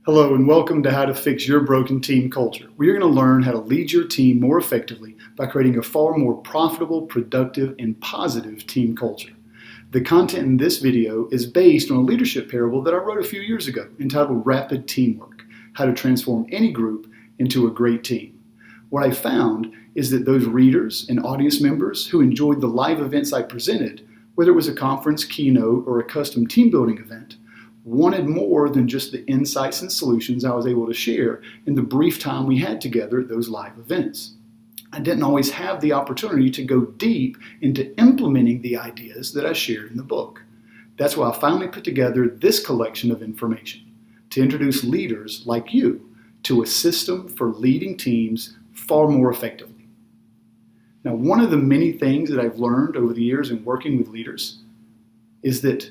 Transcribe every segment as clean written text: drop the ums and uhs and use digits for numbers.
Hello and welcome to How to Fix Your Broken Team Culture, where you're going to learn how to lead your team more effectively by creating a far more profitable, productive, and positive team culture. The content in this video is based on a leadership parable that I wrote a few years ago entitled Rapid Teamwork: How to Transform Any Group into a Great Team. What I found is that those readers and audience members who enjoyed the live events I presented, whether it was a conference, keynote, or a custom team building event, wanted more than just the insights and solutions I was able to share in the brief time we had together at those live events. I didn't always have the opportunity to go deep into implementing the ideas that I shared in the book. That's why I finally put together this collection of information to introduce leaders like you to a system for leading teams far more effectively. Now, one of the many things that I've learned over the years in working with leaders is that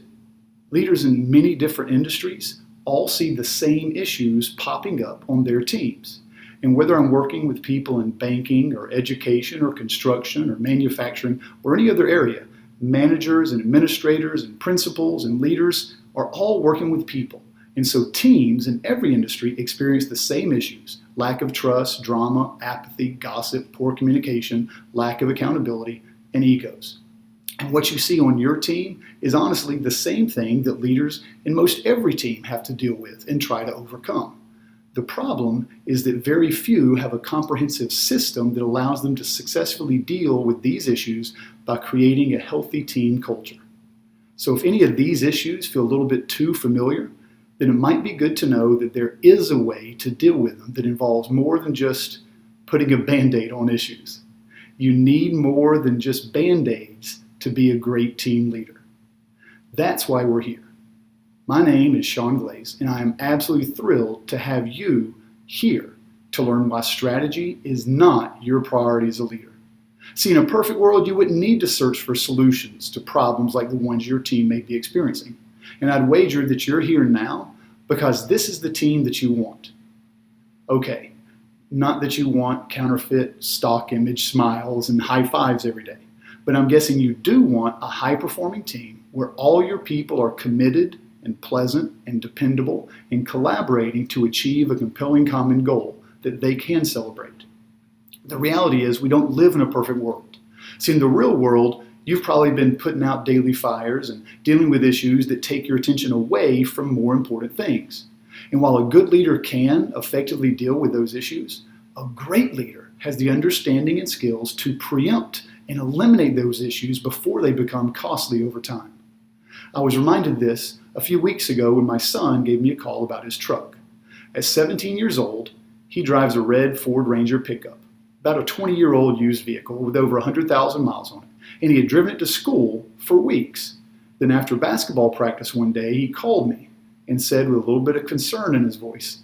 leaders in many different industries all see the same issues popping up on their teams. And whether I'm working with people in banking or education or construction or manufacturing or any other area, managers and administrators and principals and leaders are all working with people. And so teams in every industry experience the same issues: lack of trust, drama, apathy, gossip, poor communication, lack of accountability, and egos. And what you see on your team is honestly the same thing that leaders in most every team have to deal with and try to overcome. The problem is that very few have a comprehensive system that allows them to successfully deal with these issues by creating a healthy team culture. So if any of these issues feel a little bit too familiar, then it might be good to know that there is a way to deal with them that involves more than just putting a Band-Aid on issues. You need more than just Band-Aids to be a great team leader. That's why we're here. My name is Sean Glaze, and I am absolutely thrilled to have you here to learn why strategy is not your priority as a leader. See, in a perfect world, you wouldn't need to search for solutions to problems like the ones your team may be experiencing. And I'd wager that you're here now because this is the team that you want. Okay, not that you want counterfeit stock image smiles and high fives every day. But I'm guessing you do want a high-performing team where all your people are committed and pleasant and dependable and collaborating to achieve a compelling common goal that they can celebrate. The reality is we don't live in a perfect world. See, in the real world, you've probably been putting out daily fires and dealing with issues that take your attention away from more important things. And while a good leader can effectively deal with those issues, a great leader has the understanding and skills to preempt and eliminate those issues before they become costly over time. I was reminded of this a few weeks ago when my son gave me a call about his truck. At 17 years old, he drives a red Ford Ranger pickup, about a 20-year-old used vehicle with over 100,000 miles on it, and he had driven it to school for weeks. Then after basketball practice one day, he called me and said with a little bit of concern in his voice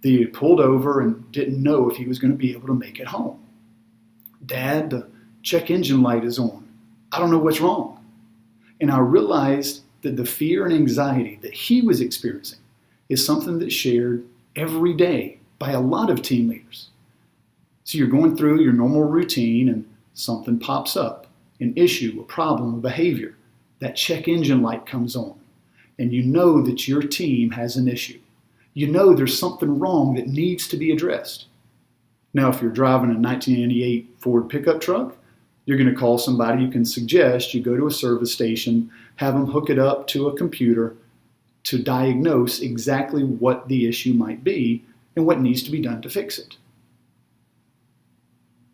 that he had pulled over and didn't know if he was going to be able to make it home. "Dad, the check engine light is on. I don't know what's wrong." And I realized that the fear and anxiety that he was experiencing is something that's shared every day by a lot of team leaders. So you're going through your normal routine and something pops up, an issue, a problem, a behavior. That check engine light comes on, and you know that your team has an issue. You know there's something wrong that needs to be addressed. Now, if you're driving a 1998 Ford pickup truck, you're going to call somebody you can suggest you go to a service station, have them hook it up to a computer to diagnose exactly what the issue might be and what needs to be done to fix it.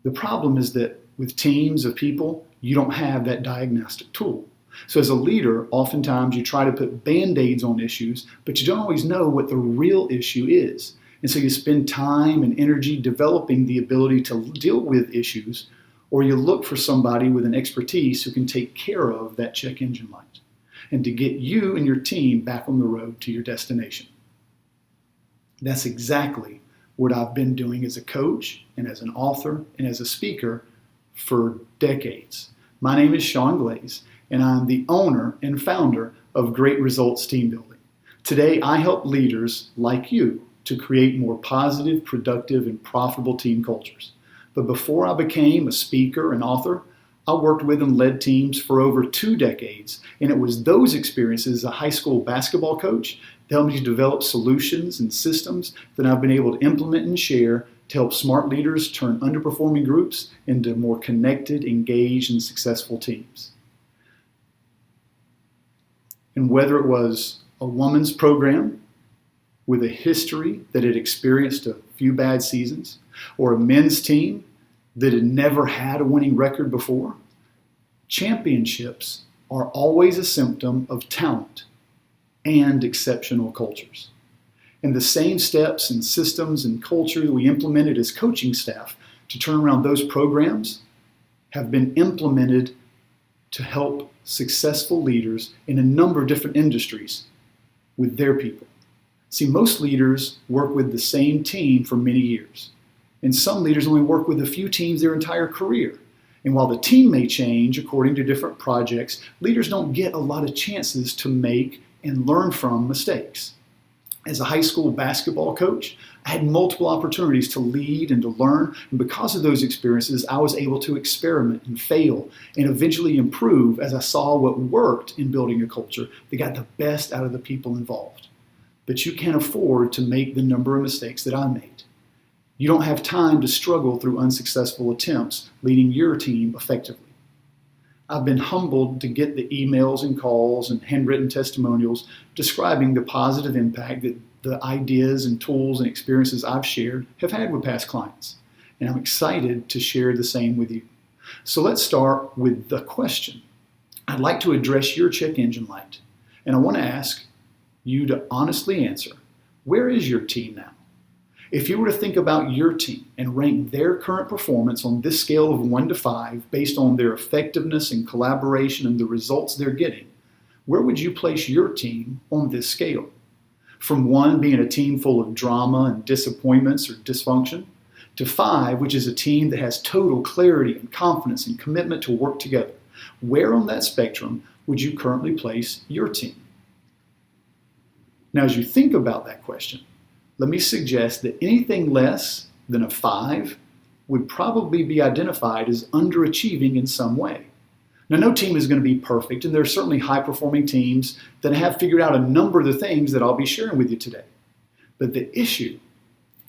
The problem is that with teams of people, you don't have that diagnostic tool. So as a leader, oftentimes you try to put Band-Aids on issues, but you don't always know what the real issue is. And so you spend time and energy developing the ability to deal with issues, or you look for somebody with an expertise who can take care of that check engine light and to get you and your team back on the road to your destination. That's exactly what I've been doing as a coach and as an author and as a speaker for decades. My name is Sean Glaze, and I'm the owner and founder of Great Results Team Building. Today, I help leaders like you to create more positive, productive, and profitable team cultures. But before I became a speaker and author, I worked with and led teams for over 2 decades, and it was those experiences as a high school basketball coach They help me to develop solutions and systems that I've been able to implement and share to help smart leaders turn underperforming groups into more connected, engaged, and successful teams. And whether it was a women's program with a history that had experienced a few bad seasons, or a men's team that had never had a winning record before, championships are always a symptom of talent and exceptional cultures. And the same steps and systems and culture that we implemented as coaching staff to turn around those programs have been implemented to help successful leaders in a number of different industries with their people. See, most leaders work with the same team for many years, and some leaders only work with a few teams their entire career. And while the team may change according to different projects, leaders don't get a lot of chances to make and learn from mistakes. As a high school basketball coach, I had multiple opportunities to lead and to learn, and because of those experiences, I was able to experiment and fail and eventually improve as I saw what worked in building a culture that got the best out of the people involved. But you can't afford to make the number of mistakes that I made. You don't have time to struggle through unsuccessful attempts leading your team effectively. I've been humbled to get the emails and calls and handwritten testimonials describing the positive impact that the ideas and tools and experiences I've shared have had with past clients. And I'm excited to share the same with you. So let's start with the question. I'd like to address your check engine light. And I want to ask you to honestly answer, where is your team now? If you were to think about your team and rank their current performance on this scale of 1 to 5 based on their effectiveness and collaboration and the results they're getting, where would you place your team on this scale? From 1 being a team full of drama and disappointments or dysfunction, to 5, which is a team that has total clarity and confidence and commitment to work together. Where on that spectrum would you currently place your team? Now, as you think about that question, let me suggest that anything less than a 5 would probably be identified as underachieving in some way. Now, no team is going to be perfect, and there are certainly high-performing teams that have figured out a number of the things that I'll be sharing with you today. But the issue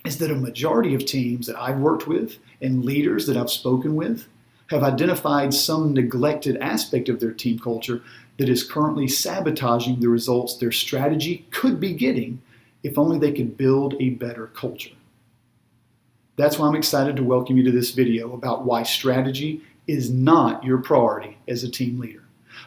is that a majority of teams that I've worked with and leaders that I've spoken with have identified some neglected aspect of their team culture that is currently sabotaging the results their strategy could be getting if only they could build a better culture. That's why I'm excited to welcome you to this video about why strategy is not your priority as a team leader.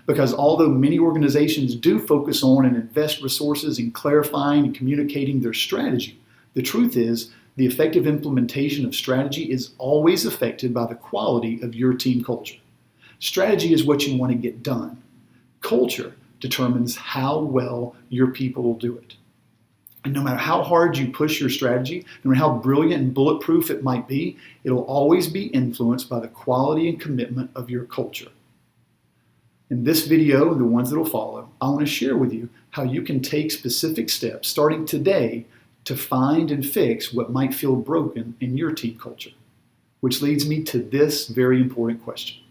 Because although many organizations do focus on and invest resources in clarifying and communicating their strategy, the truth is the effective implementation of strategy is always affected by the quality of your team culture. Strategy is what you want to get done. Culture determines how well your people will do it. And no matter how hard you push your strategy, no matter how brilliant and bulletproof it might be, it'll always be influenced by the quality and commitment of your culture. In this video and the ones that will follow, I want to share with you how you can take specific steps starting today to find and fix what might feel broken in your team culture. Which leads me to this very important question.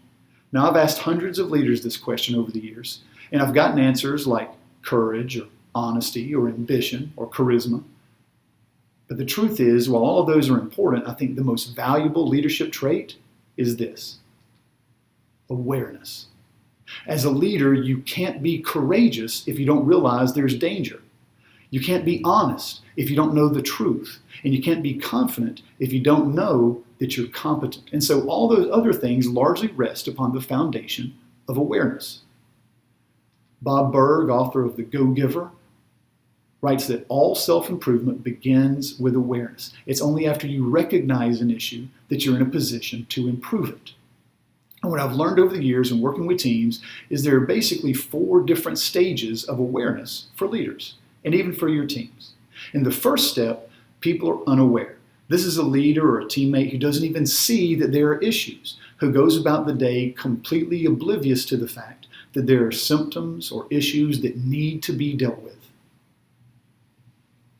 Now, I've asked hundreds of leaders this question over the years, and I've gotten answers like courage or honesty or ambition or charisma. But the truth is, while all of those are important, I think the most valuable leadership trait is this: awareness. As a leader, you can't be courageous if you don't realize there's danger. You can't be honest if you don't know the truth. And you can't be confident if you don't know that you're competent. And so all those other things largely rest upon the foundation of awareness. Bob Berg, author of The Go-Giver, writes that all self-improvement begins with awareness. It's only after you recognize an issue that you're in a position to improve it. And what I've learned over the years in working with teams is there are basically 4 different stages of awareness for leaders and even for your teams. In the first step, people are unaware. This is a leader or a teammate who doesn't even see that there are issues, who goes about the day completely oblivious to the fact that there are symptoms or issues that need to be dealt with.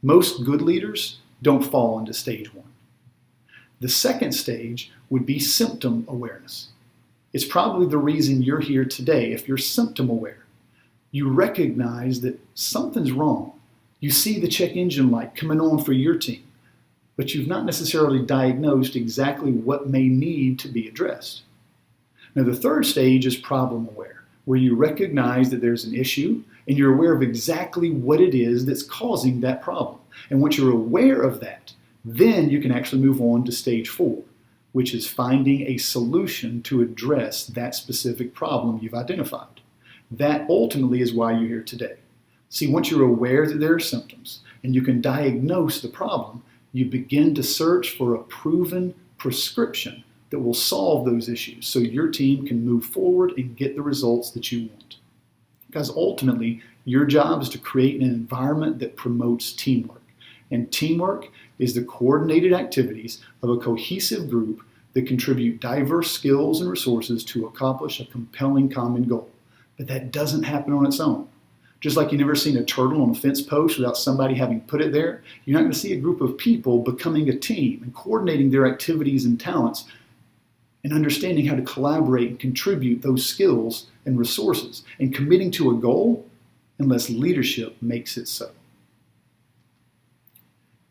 Most good leaders don't fall into stage 1. The second stage would be symptom awareness. It's probably the reason you're here today if you're symptom aware. You recognize that something's wrong. You see the check engine light coming on for your team, but you've not necessarily diagnosed exactly what may need to be addressed. Now, the third stage is problem aware, where you recognize that there's an issue and you're aware of exactly what it is that's causing that problem. And once you're aware of that, then you can actually move on to stage 4, which is finding a solution to address that specific problem you've identified. That ultimately is why you're here today. See, once you're aware that there are symptoms and you can diagnose the problem, you begin to search for a proven prescription that will solve those issues so your team can move forward and get the results that you want. Because ultimately, your job is to create an environment that promotes teamwork. And teamwork is the coordinated activities of a cohesive group that contribute diverse skills and resources to accomplish a compelling common goal. But that doesn't happen on its own. Just like you've never seen a turtle on a fence post without somebody having put it there, you're not going to see a group of people becoming a team and coordinating their activities and talents and understanding how to collaborate and contribute those skills and resources and committing to a goal unless leadership makes it so.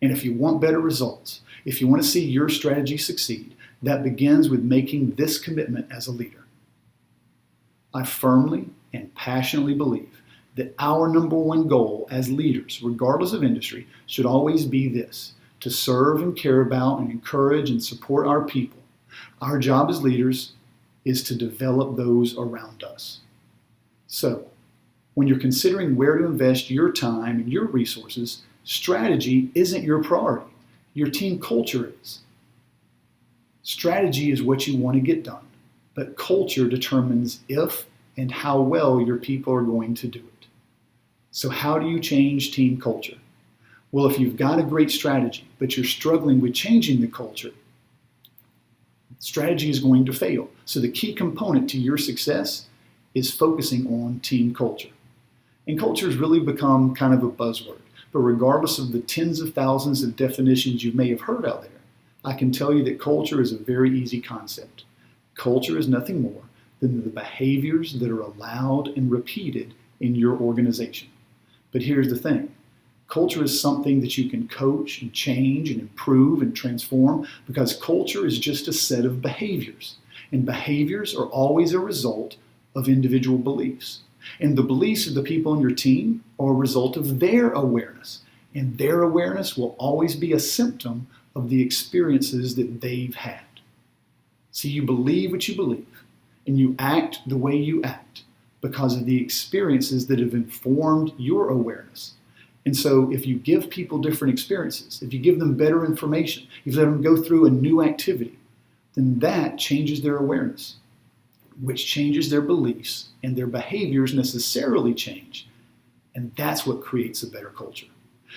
And if you want better results, if you want to see your strategy succeed, that begins with making this commitment as a leader. I firmly and passionately believe that our number one goal as leaders, regardless of industry, should always be this: to serve and care about and encourage and support our people. Our job as leaders is to develop those around us. So, when you're considering where to invest your time and your resources, strategy isn't your priority. Your team culture is. Strategy is what you want to get done, but culture determines if and how well your people are going to do it. So how do you change team culture? Well, if you've got a great strategy, but you're struggling with changing the culture, strategy is going to fail. So the key component to your success is focusing on team culture. And culture has really become kind of a buzzword. But regardless of the tens of thousands of definitions you may have heard out there, I can tell you that culture is a very easy concept. Culture is nothing more than the behaviors that are allowed and repeated in your organization. But here's the thing. Culture is something that you can coach and change and improve and transform, because culture is just a set of behaviors. And behaviors are always a result of individual beliefs. And the beliefs of the people on your team are a result of their awareness. And their awareness will always be a symptom of the experiences that they've had. See, you believe what you believe, and you act the way you act because of the experiences that have informed your awareness. And so if you give people different experiences, if you give them better information, if you let them go through a new activity, then that changes their awareness, which changes their beliefs, and their behaviors necessarily change. And that's what creates a better culture.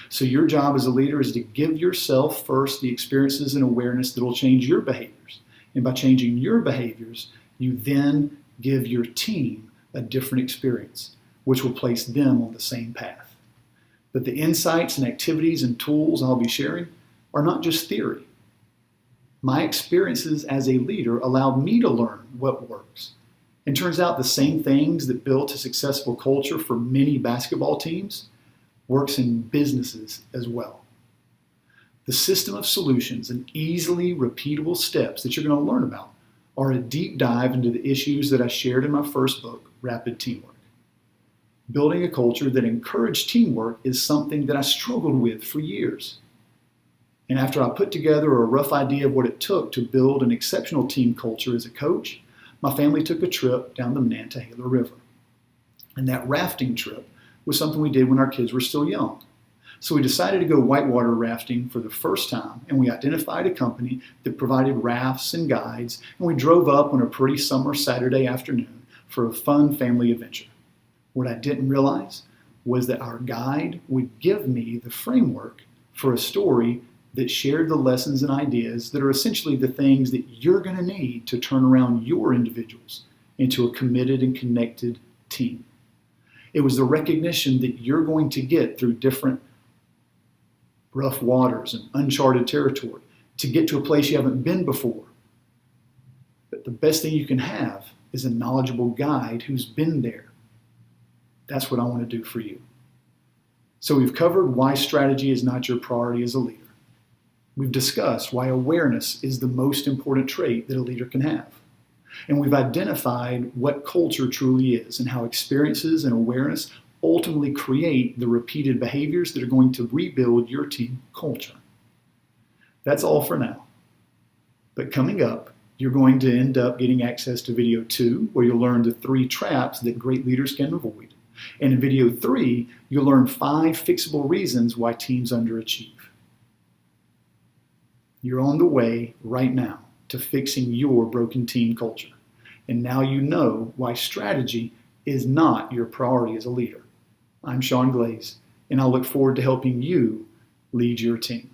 So your job as a leader is to give yourself first the experiences and awareness that will change your behaviors. And by changing your behaviors, you then give your team a different experience, which will place them on the same path. But the insights and activities and tools I'll be sharing are not just theory. My experiences as a leader allowed me to learn what works. And turns out the same things that built a successful culture for many basketball teams works in businesses as well. The system of solutions and easily repeatable steps that you're going to learn about are a deep dive into the issues that I shared in my first book, Rapid Teamwork. Building a culture that encouraged teamwork is something that I struggled with for years. And after I put together a rough idea of what it took to build an exceptional team culture as a coach, my family took a trip down the Nantahala River. And that rafting trip was something we did when our kids were still young. So we decided to go whitewater rafting for the first time, and we identified a company that provided rafts and guides, and we drove up on a pretty summer Saturday afternoon for a fun family adventure. What I didn't realize was that our guide would give me the framework for a story that shared the lessons and ideas that are essentially the things that you're going to need to turn around your individuals into a committed and connected team. It was the recognition that you're going to get through different rough waters and uncharted territory to get to a place you haven't been before. But the best thing you can have is a knowledgeable guide who's been there. That's what I want to do for you. So we've covered why strategy is not your priority as a leader. We've discussed why awareness is the most important trait that a leader can have. And we've identified what culture truly is and how experiences and awareness ultimately create the repeated behaviors that are going to rebuild your team culture. That's all for now. But coming up, you're going to end up getting access to video 2, where you'll learn the 3 traps that great leaders can avoid. And in video 3, you'll learn 5 fixable reasons why teams underachieve. You're on the way right now to fixing your broken team culture. And now you know why strategy is not your priority as a leader. I'm Sean Glaze, and I look forward to helping you lead your team.